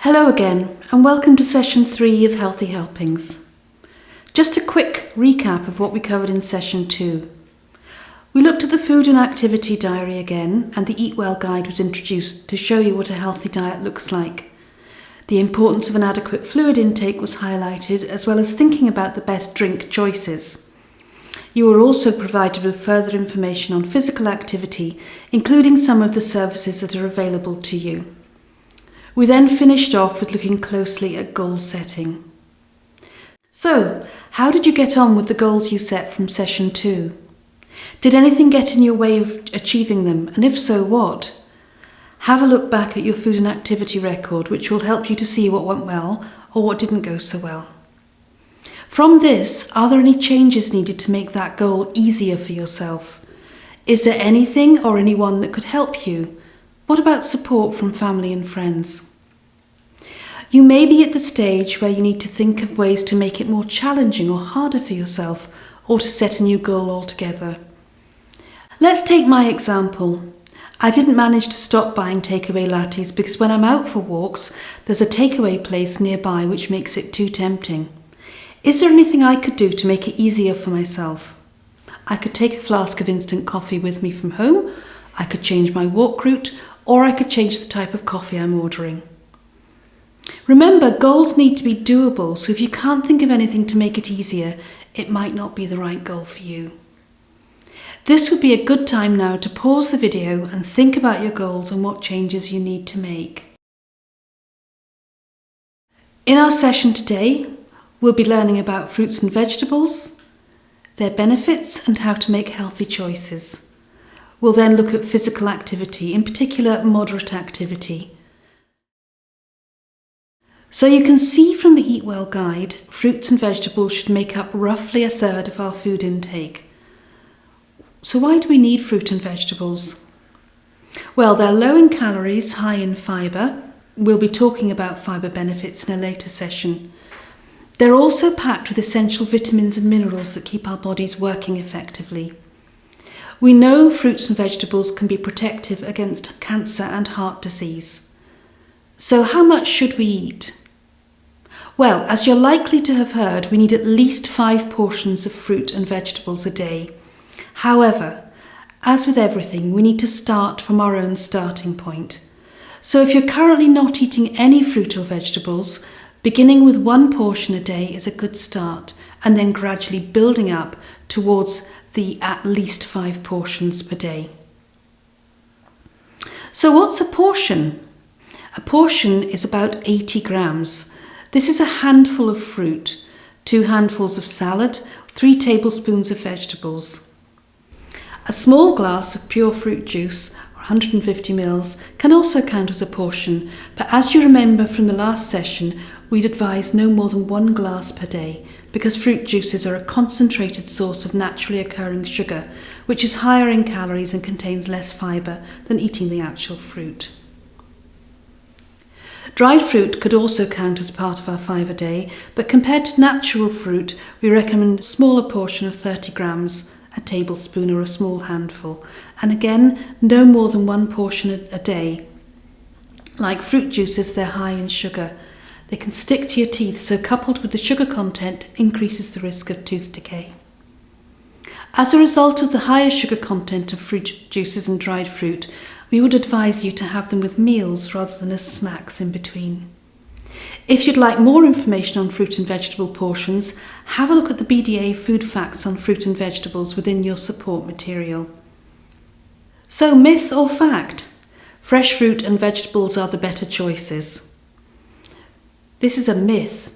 Hello again, and welcome to session 3 of Healthy Helpings. Just a quick recap of what we covered in session 2. We looked at the food and activity diary again, and the Eat Well guide was introduced to show you what a healthy diet looks like. The importance of an adequate fluid intake was highlighted, as well as thinking about the best drink choices. You were also provided with further information on physical activity, including some of the services that are available to you. We then finished off with looking closely at goal setting. So, how did you get on with the goals you set from session 2? Did anything get in your way of achieving them, and if so, what? Have a look back at your food and activity record, which will help you to see what went well or what didn't go so well. From this, are there any changes needed to make that goal easier for yourself? Is there anything or anyone that could help you? What about support from family and friends? You may be at the stage where you need to think of ways to make it more challenging or harder for yourself, or to set a new goal altogether. Let's take my example. I didn't manage to stop buying takeaway lattes because when I'm out for walks, there's a takeaway place nearby which makes it too tempting. Is there anything I could do to make it easier for myself? I could take a flask of instant coffee with me from home, I could change my walk route, or I could change the type of coffee I'm ordering. Remember, goals need to be doable, so if you can't think of anything to make it easier, it might not be the right goal for you. This would be a good time now to pause the video and think about your goals and what changes you need to make. In our session today, we'll be learning about fruits and vegetables, their benefits and how to make healthy choices. We'll then look at physical activity, in particular moderate activity. So you can see from the Eat Well guide, fruits and vegetables should make up roughly a third of our food intake. So why do we need fruit and vegetables? Well, they're low in calories, high in fibre. We'll be talking about fibre benefits in a later session. They're also packed with essential vitamins and minerals that keep our bodies working effectively. We know fruits and vegetables can be protective against cancer and heart disease. So how much should we eat? Well, as you're likely to have heard, we need at least 5 portions of fruit and vegetables a day. However, as with everything, we need to start from our own starting point. So if you're currently not eating any fruit or vegetables, beginning with 1 portion a day is a good start, and then gradually building up towards the at least 5 portions per day. So what's a portion? A portion is about 80 grams. This is a handful of fruit, 2 handfuls of salad, 3 tablespoons of vegetables. A small glass of pure fruit juice, or 150 ml, can also count as a portion, but as you remember from the last session, we'd advise no more than 1 glass per day, because fruit juices are a concentrated source of naturally occurring sugar, which is higher in calories and contains less fibre than eating the actual fruit. Dried fruit could also count as part of our fibre day, but compared to natural fruit, we recommend a smaller portion of 30 grams, a tablespoon or a small handful, and again, no more than 1 portion a day. Like fruit juices, they're high in sugar. They can stick to your teeth, so coupled with the sugar content, increases the risk of tooth decay. As a result of the higher sugar content of fruit juices and dried fruit, we would advise you to have them with meals rather than as snacks in between. If you'd like more information on fruit and vegetable portions, have a look at the BDA food facts on fruit and vegetables within your support material. So, myth or fact? Fresh fruit and vegetables are the better choices. This is a myth.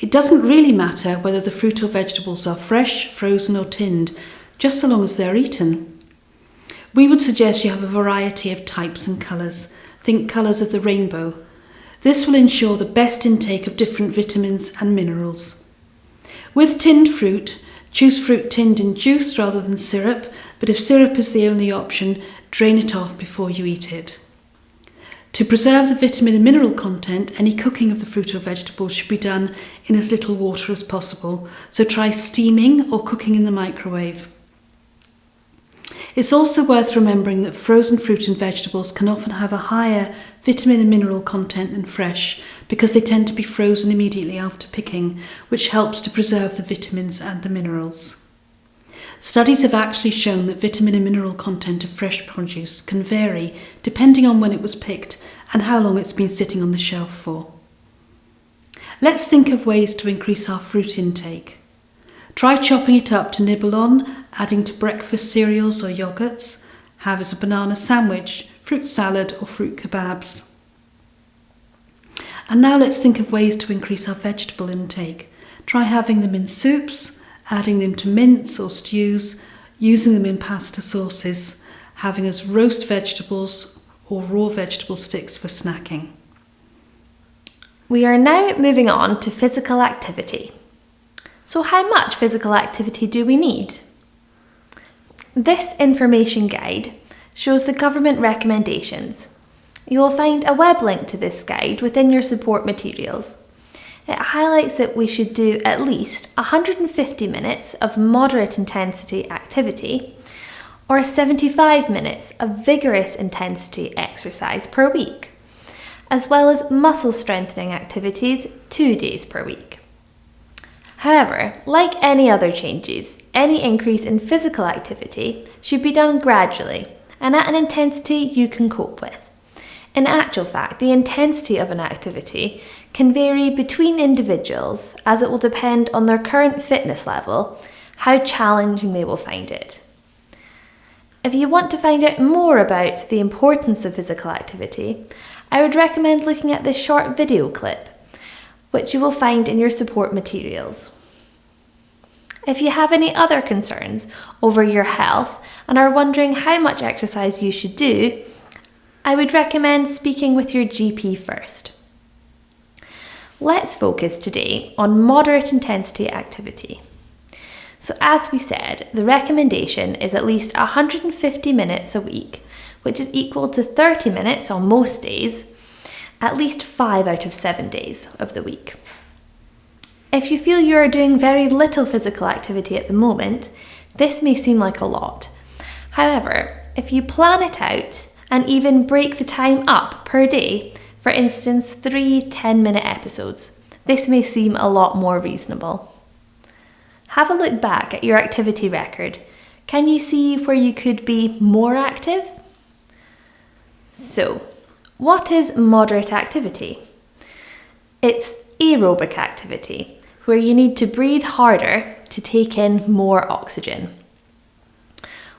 It doesn't really matter whether the fruit or vegetables are fresh, frozen or tinned, just so long as they're eaten. We would suggest you have a variety of types and colours. Think colours of the rainbow. This will ensure the best intake of different vitamins and minerals. With tinned fruit, choose fruit tinned in juice rather than syrup, but if syrup is the only option, drain it off before you eat it. To preserve the vitamin and mineral content, any cooking of the fruit or vegetables should be done in as little water as possible, so try steaming or cooking in the microwave. It's also worth remembering that frozen fruit and vegetables can often have a higher vitamin and mineral content than fresh because they tend to be frozen immediately after picking, which helps to preserve the vitamins and the minerals. Studies have actually shown that vitamin and mineral content of fresh produce can vary depending on when it was picked and how long it's been sitting on the shelf for. Let's think of ways to increase our fruit intake. Try chopping it up to nibble on, adding to breakfast cereals or yogurts, have as a banana sandwich, fruit salad or fruit kebabs. And now let's think of ways to increase our vegetable intake. Try having them in soups, adding them to mince or stews, using them in pasta sauces, having as roast vegetables or raw vegetable sticks for snacking. We are now moving on to physical activity. So how much physical activity do we need? This information guide shows the government recommendations. You will find a web link to this guide within your support materials. It highlights that we should do at least 150 minutes of moderate intensity activity or 75 minutes of vigorous intensity exercise per week, as well as muscle strengthening activities 2 days per week. However, like any other changes, any increase in physical activity should be done gradually and at an intensity you can cope with. In actual fact, the intensity of an activity can vary between individuals as it will depend on their current fitness level, how challenging they will find it. If you want to find out more about the importance of physical activity, I would recommend looking at this short video clip, which you will find in your support materials. If you have any other concerns over your health and are wondering how much exercise you should do, I would recommend speaking with your GP first. Let's focus today on moderate intensity activity. So as we said, the recommendation is at least 150 minutes a week, which is equal to 30 minutes on most days, at least 5 out of 7 days of the week. If you feel you are doing very little physical activity at the moment, this may seem like a lot. However, if you plan it out and even break the time up per day, for instance 3 10-minute episodes, this may seem a lot more reasonable. Have a look back at your activity record. Can you see where you could be more active? So, what is moderate activity? It's aerobic activity, where you need to breathe harder to take in more oxygen.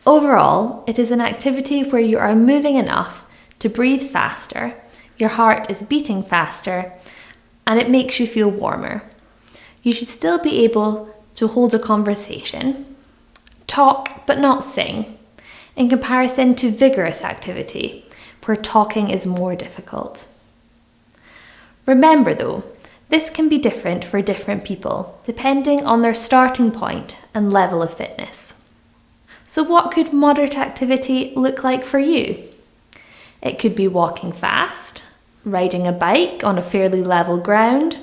Overall, it is an activity where you are moving enough to breathe faster, your heart is beating faster, and it makes you feel warmer. You should still be able to hold a conversation, talk but not sing, in comparison to vigorous activity, where talking is more difficult. Remember though, this can be different for different people, depending on their starting point and level of fitness. So what could moderate activity look like for you? It could be walking fast, riding a bike on a fairly level ground,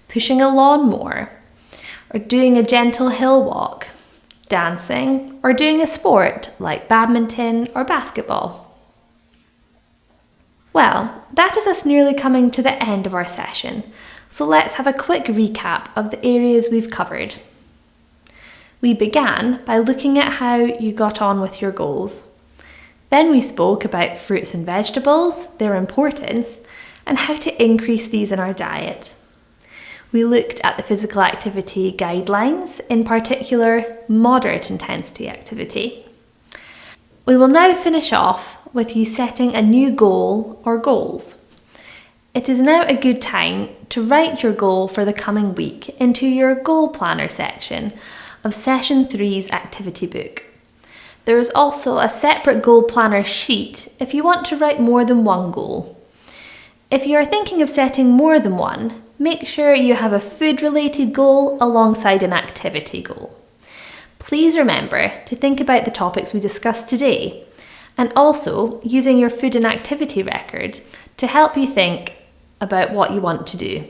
pushing a lawnmower, or doing a gentle hill walk, dancing, or doing a sport like badminton or basketball. Well, that is us nearly coming to the end of our session, so let's have a quick recap of the areas we've covered. We began by looking at how you got on with your goals. Then we spoke about fruits and vegetables, their importance, and how to increase these in our diet. We looked at the physical activity guidelines, in particular moderate intensity activity. We will now finish off with you setting a new goal or goals. It is now a good time to write your goal for the coming week into your goal planner section of Session 3's activity book. There is also a separate goal planner sheet if you want to write more than one goal. If you are thinking of setting more than one, make sure you have a food-related goal alongside an activity goal. Please remember to think about the topics we discussed today, and also using your food and activity record to help you think about what you want to do.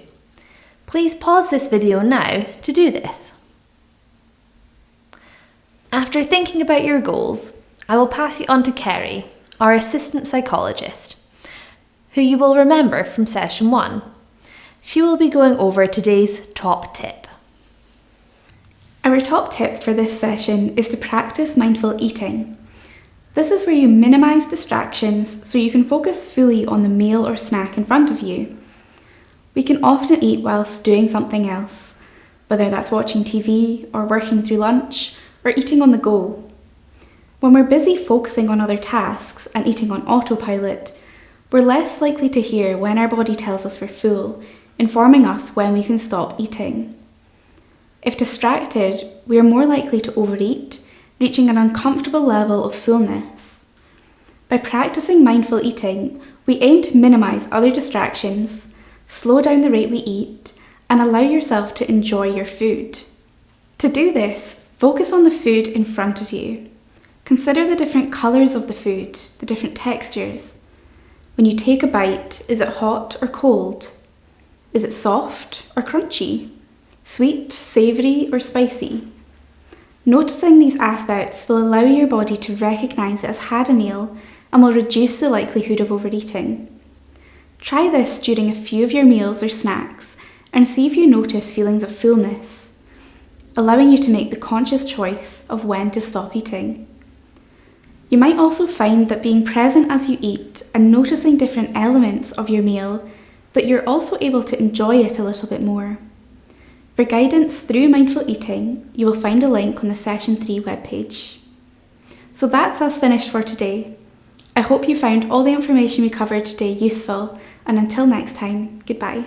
Please pause this video now to do this. After thinking about your goals, I will pass you on to Kerry, our assistant psychologist, who you will remember from session 1. She will be going over today's top tip. Our top tip for this session is to practice mindful eating. This is where you minimise distractions so you can focus fully on the meal or snack in front of you. We can often eat whilst doing something else, whether that's watching TV or working through lunch or eating on the go. When we're busy focusing on other tasks and eating on autopilot, we're less likely to hear when our body tells us we're full, informing us when we can stop eating. If distracted, we are more likely to overeat, reaching an uncomfortable level of fullness. By practicing mindful eating, we aim to minimise other distractions, slow down the rate we eat, and allow yourself to enjoy your food. To do this, focus on the food in front of you. Consider the different colours of the food, the different textures. When you take a bite, is it hot or cold? Is it soft or crunchy? Sweet, savoury or spicy? Noticing these aspects will allow your body to recognise it has had a meal and will reduce the likelihood of overeating. Try this during a few of your meals or snacks and see if you notice feelings of fullness, allowing you to make the conscious choice of when to stop eating. You might also find that being present as you eat and noticing different elements of your meal, that you're also able to enjoy it a little bit more. For guidance through mindful eating, you will find a link on the Session 3 webpage. So that's us finished for today. I hope you found all the information we covered today useful, and until next time, goodbye.